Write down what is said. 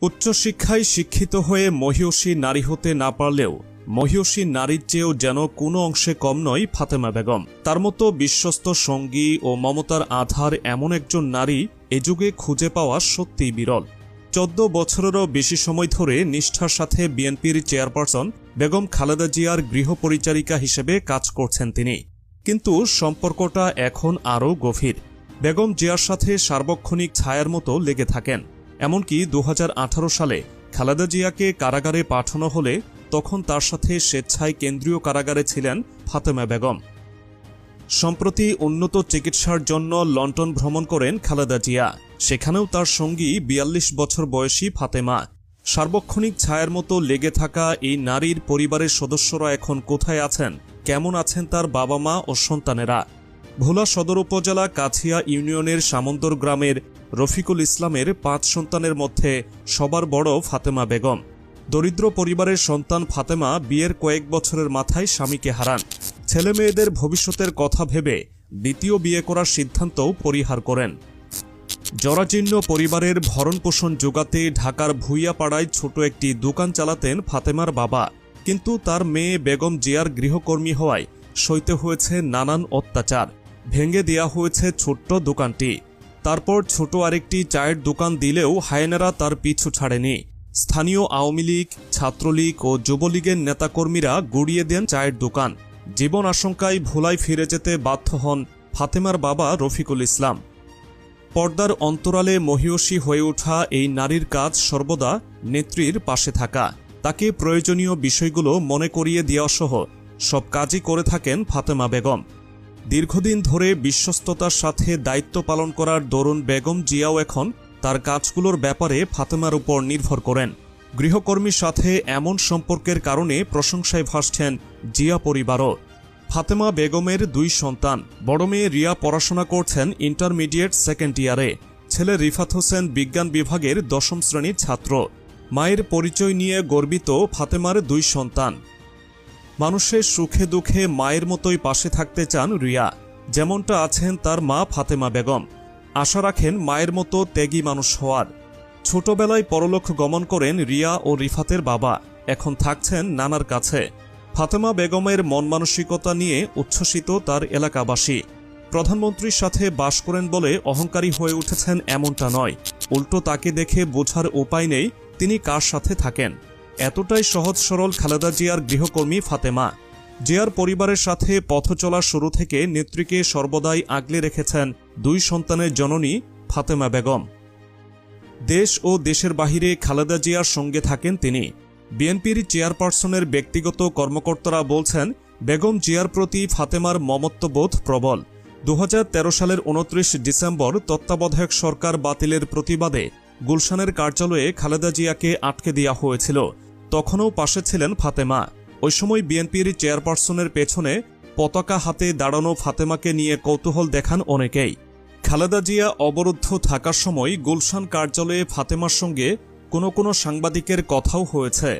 উচ্চশিক্ষায় শিক্ষিত হয়ে মহিয়সী নারী হতে না পারলেও মহিয়সী নারীর চেয়েও যেন কোনো অংশে কম নয় ফাতেমা বেগম। তার মতো বিশ্বস্ত সঙ্গী ও মমতার আধার এমন একজন নারী এ যুগে খুঁজে পাওয়া সত্যিই বিরল। 14 বছরেরও বেশি সময় ধরে নিষ্ঠার সাথে বিএনপির চেয়ারপারসন বেগম খালেদা জিয়ার গৃহপরিচারিকা হিসেবে কাজ করছেন তিনি। কিন্তু সম্পর্কটা এখন আরও গভীর। বেগম জিয়ার সাথে সার্বক্ষণিক ছায়ার মতো লেগে থাকেন। এমনকি 2018 সালে খালেদা জিয়াকে কারাগারে পাঠানো হলে তখন তার সাথে স্বেচ্ছায় কেন্দ্রীয় কারাগারে ছিলেন ফাতেমা বেগম। সম্প্রতি উন্নত চিকিৎসার জন্য লন্ডন ভ্রমণ করেন খালেদা জিয়া। সেখানেও তার সঙ্গী 42 বছর বয়সী ফাতেমা। সার্বক্ষণিক ছায়ার মতো লেগে থাকা এই নারীর পরিবারের সদস্যরা এখন কোথায় আছেন, কেমন আছেন তার বাবা মা ও সন্তানেরা? ভোলা সদর উপজেলা কাছিয়া ইউনিয়নের সামন্দর গ্রামের রফিকুল ইসলামের 5 সন্তানের মধ্যে সবার বড় ফাতেমা বেগম। দরিদ্র পরিবারের সন্তান ফাতেমা বিয়ের কয়েক বছরের মাথায় স্বামীকে হারান। ছেলে মেয়েদের ভবিষ্যতের কথা ভেবে দ্বিতীয় বিয়ে করার সিদ্ধান্তও পরিহার করেন। জরাজীর্ণ পরিবারের ভরণপোষণ যোগাতে ঢাকার ভুইয়াপাড়ায় ছোট একটি দোকান চালাতেন ফাতেমার বাবা। কিন্তু তার মেয়ে বেগম জিয়ার গৃহকর্মী হওয়ায় সইতে হয়েছে নানান অত্যাচার। ভেঙে দেয়া হয়েছে ছোট্ট দোকানটি। তারপর ছোট আরেকটি চায়ের দোকান দিলেও হায়েনারা তার পিছু ছাড়েনি। স্থানীয় আওয়ামী লীগ, ছাত্রলীগ ও যুবলীগের নেতাকর্মীরা গুড়িয়ে দেন চায়ের দোকান। জীবন আশঙ্কায় ভোলায় ফিরে যেতে বাধ্য হন ফাতেমার বাবা রফিকুল ইসলাম। পর্দার অন্তরালে মহিয়সী হয়ে ওঠা এই নারীর কাজ সর্বদা নেত্রীর পাশে থাকা। তাকে প্রয়োজনীয় বিষয়গুলো মনে করিয়ে দেওয়াসহ সব কাজই করে থাকেন ফাতেমা বেগম। দীর্ঘদিন ধরে বিশ্বস্ততার সাথে দায়িত্ব পালন করার দরুন বেগম জিয়াও এখন তার কাজগুলোর ব্যাপারে ফাতেমার উপর নির্ভর করেন। গৃহকর্মীর সাথে এমন সম্পর্কের কারণে প্রশংসায় ভাসছেন জিয়া পরিবারও। ফাতেমা বেগমের 2 সন্তান। বড় মেয়ে রিয়া পড়াশোনা করছেন ইন্টারমিডিয়েট সেকেন্ড ইয়ারে। ছেলে রিফাত হোসেন বিজ্ঞান বিভাগের 10ম শ্রেণীর ছাত্র। মায়ের পরিচয় নিয়ে গর্বিত ফাতেমার 2 সন্তান। মানুষের সুখে দুঃখে মায়ের মতোই পাশে থাকতে চান রিয়া, যেমনটা আছেন তার মা ফাতেমা বেগম। আশা রাখেন মায়ের মতো ত্যাগী মানুষ হওয়ার। ছোটবেলায় পরলোক গমন করেন রিয়া ও রিফাতের বাবা, এখন থাকছেন নানার কাছে। ফাতেমা বেগমের মন মানসিকতা নিয়ে উচ্ছ্বসিত তার এলাকাবাসী। প্রধানমন্ত্রীর সাথে বাস করেন বলে অহংকারী হয়ে উঠেছেন এমনটা নয়, উল্টো তাকে দেখে বোঝার উপায় নেই তিনি কার সাথে থাকেন। এতটাই সহজ সরল খালেদা জিয়ার গৃহকর্মী ফাতেমা। জিয়ার পরিবারের সাথে পথ চলার শুরু থেকে নেত্রীকে সর্বদাই আগলে রেখেছেন 2 সন্তানের জননী ফাতেমা বেগম। দেশ ও দেশের বাহিরে খালেদা জিয়ার সঙ্গে থাকেন তিনি। বিএনপির চেয়ারপারসনের ব্যক্তিগত কর্মকর্তারা বলছেন, বেগম জিয়ার প্রতি ফাতেমার মমত্ববোধ প্রবল। 2013 সালের 29 ডিসেম্বর তত্ত্বাবধায়ক সরকার বাতিলের প্রতিবাদে গুলশানের কার্যালয়ে খালেদা জিয়াকে আটকে দেওয়া হয়েছিল। তখনও পাশে ছিলেন ফাতেমা। ওই সময় বিএনপির চেয়ারপারসনের পেছনে পতাকা হাতে দাঁড়ানো ফাতেমাকে নিয়ে কৌতূহল দেখান অনেকেই। খালেদা জিয়া অবরুদ্ধ থাকার সময় গুলশান কার্যালয়ে ফাতেমার সঙ্গে কোনো সাংবাদিকের কথাও হয়েছে।